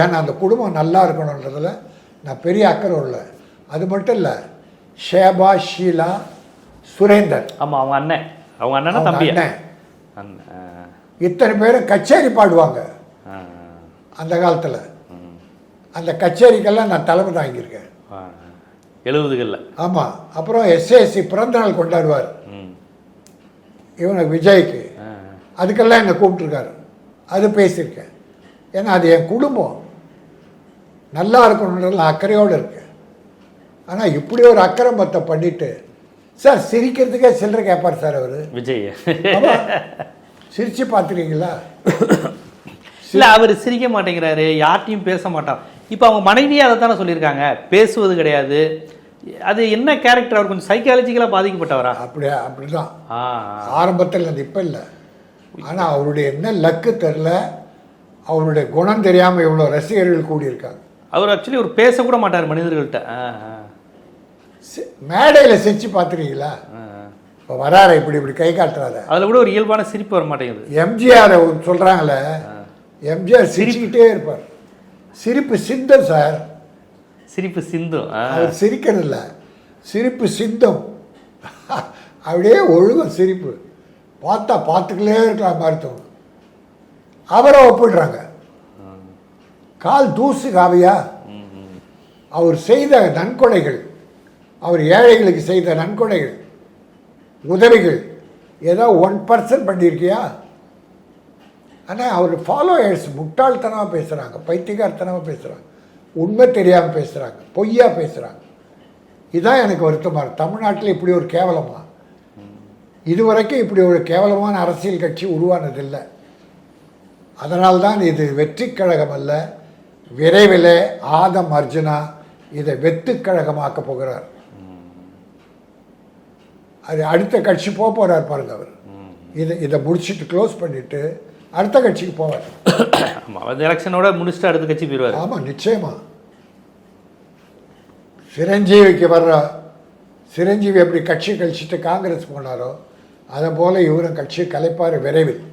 ஏன்னா அந்த குடும்பம் நல்லா இருக்கணுன்றதுல நான் பெரிய அக்கறை இல்லை. அது மட்டும் இல்லை, ஷேபா, ஷீலா, சுரேந்தர், ஆமாம் அவங்க அண்ணன், அவங்க அண்ணனா தம்பி அண்ணன், இத்தனை பேரும் கச்சேரி பாடுவாங்க அந்த காலத்தில். அந்த கச்சேரிக்கெல்லாம் நான் தலைமை தாங்கியிருக்கேன் 70களில். ஆமாம். அப்புறம் எஸ்ஏஎஸ்சி பிறந்தநாள் கொண்டாடுவார் இவனுக்கு, விஜய்க்கு. அதுக்கெல்லாம் என்னை கூப்பிட்ருக்காரு. அது பேசியிருக்கேன். ஏன்னா அது என் குடும்பம் நல்லா இருக்கணுன்றது அக்கறையோடு இருக்கேன். ஆனால் இப்படி ஒரு அக்கரம்பத்தை பண்ணிட்டு சார் சிரிக்கிறதுக்கே சில்லறை கேட்பார் சார் அவர் விஜய். சிரித்து பார்த்துருக்கீங்களா? இல்லை, அவர் சிரிக்க மாட்டேங்கிறாரு, யார்ட்டையும் பேச மாட்டார். இப்போ அவங்க மனைவியே அதை தானே சொல்லியிருக்காங்க, பேசுவது கிடையாது. அது என்ன கேரக்டர்? அவர் கொஞ்சம் சைக்காலஜிக்கலாக பாதிக்கப்பட்டவரா? அப்படிதான் ஆரம்பத்தில் அது இப்போ இல்லை. ஆனால் அவருடைய என்ன லக்கு தெரில, அவருடைய குணம் தெரியாமல் இவ்வளோ ரசிகர்கள் கூடியிருக்காங்க. அவர் ஆக்சுவலி ஒரு பேசக்கூட மாட்டார் மனிதர்கள்ட்ட. மேடையில் சிரிச்சு பார்த்துருக்கீங்களா? இப்போ வராரு இப்படி இப்படி கை காட்டுறாரு, அதில் கூட ஒரு இயல்பான சிரிப்பு வர மாட்டேங்குது. எம்ஜிஆர் சொல்கிறாங்களே, எம்ஜிஆர் சிரிச்சுக்கிட்டே இருப்பார். சிரிப்பு சிந்தம் சார், சிரிப்பு சிந்தும். அவர் சிரிக்கிறது இல்லை, சிரிப்பு சிந்தம். அப்படியே ஒழுங்கும் சிரிப்பு. பார்த்தா பார்த்துக்கிட்டே இருக்கலாம் மாதிரி தோணும். அவரை ஒப்பிடுறாங்க. கால் தூசு காவியா? அவர் செய்த நன்கொடைகள், அவர் ஏழைகளுக்கு செய்த நன்கொடைகள், உதவிகள் ஏதோ 1% பண்ணியிருக்கியா? ஆனால் அவர் ஃபாலோயர்ஸ் முட்டாள்தனமாக பேசுகிறாங்க, பைத்தியகாரத்தனமாக பேசுகிறாங்க, உண்மை தெரியாமல் பேசுகிறாங்க, பொய்யா பேசுகிறாங்க. இதுதான் எனக்கு வருத்தமாக இருக்குது. தமிழ்நாட்டில் இப்படி ஒரு கேவலமா? இதுவரைக்கும் இப்படி ஒரு கேவலமான அரசியல் கட்சி உருவானதில்லை. அதனால்தான் இது வெற்றி கழகம் அல்ல, விரைவில் ஆதம் அர்ஜுனா இதை வெத்து கழகமாக்க போகிறார். அது அடுத்த கட்சி போகிறார் பாருங்க. அவர் இதை முடிச்சுட்டு க்ளோஸ் பண்ணிட்டு அடுத்த கட்சிக்கு போவார். எலெக்ஷனோட முடிச்சுட்டு அடுத்த கட்சி போயிடுவார். ஆமாம், நிச்சயமா. சிரஞ்சீவிக்கு வர்ற சிரஞ்சீவி எப்படி கட்சி கழிச்சிட்டு காங்கிரஸ் போனாரோ அதை போல இவரும் கட்சி கலைப்பார் விரைவில்.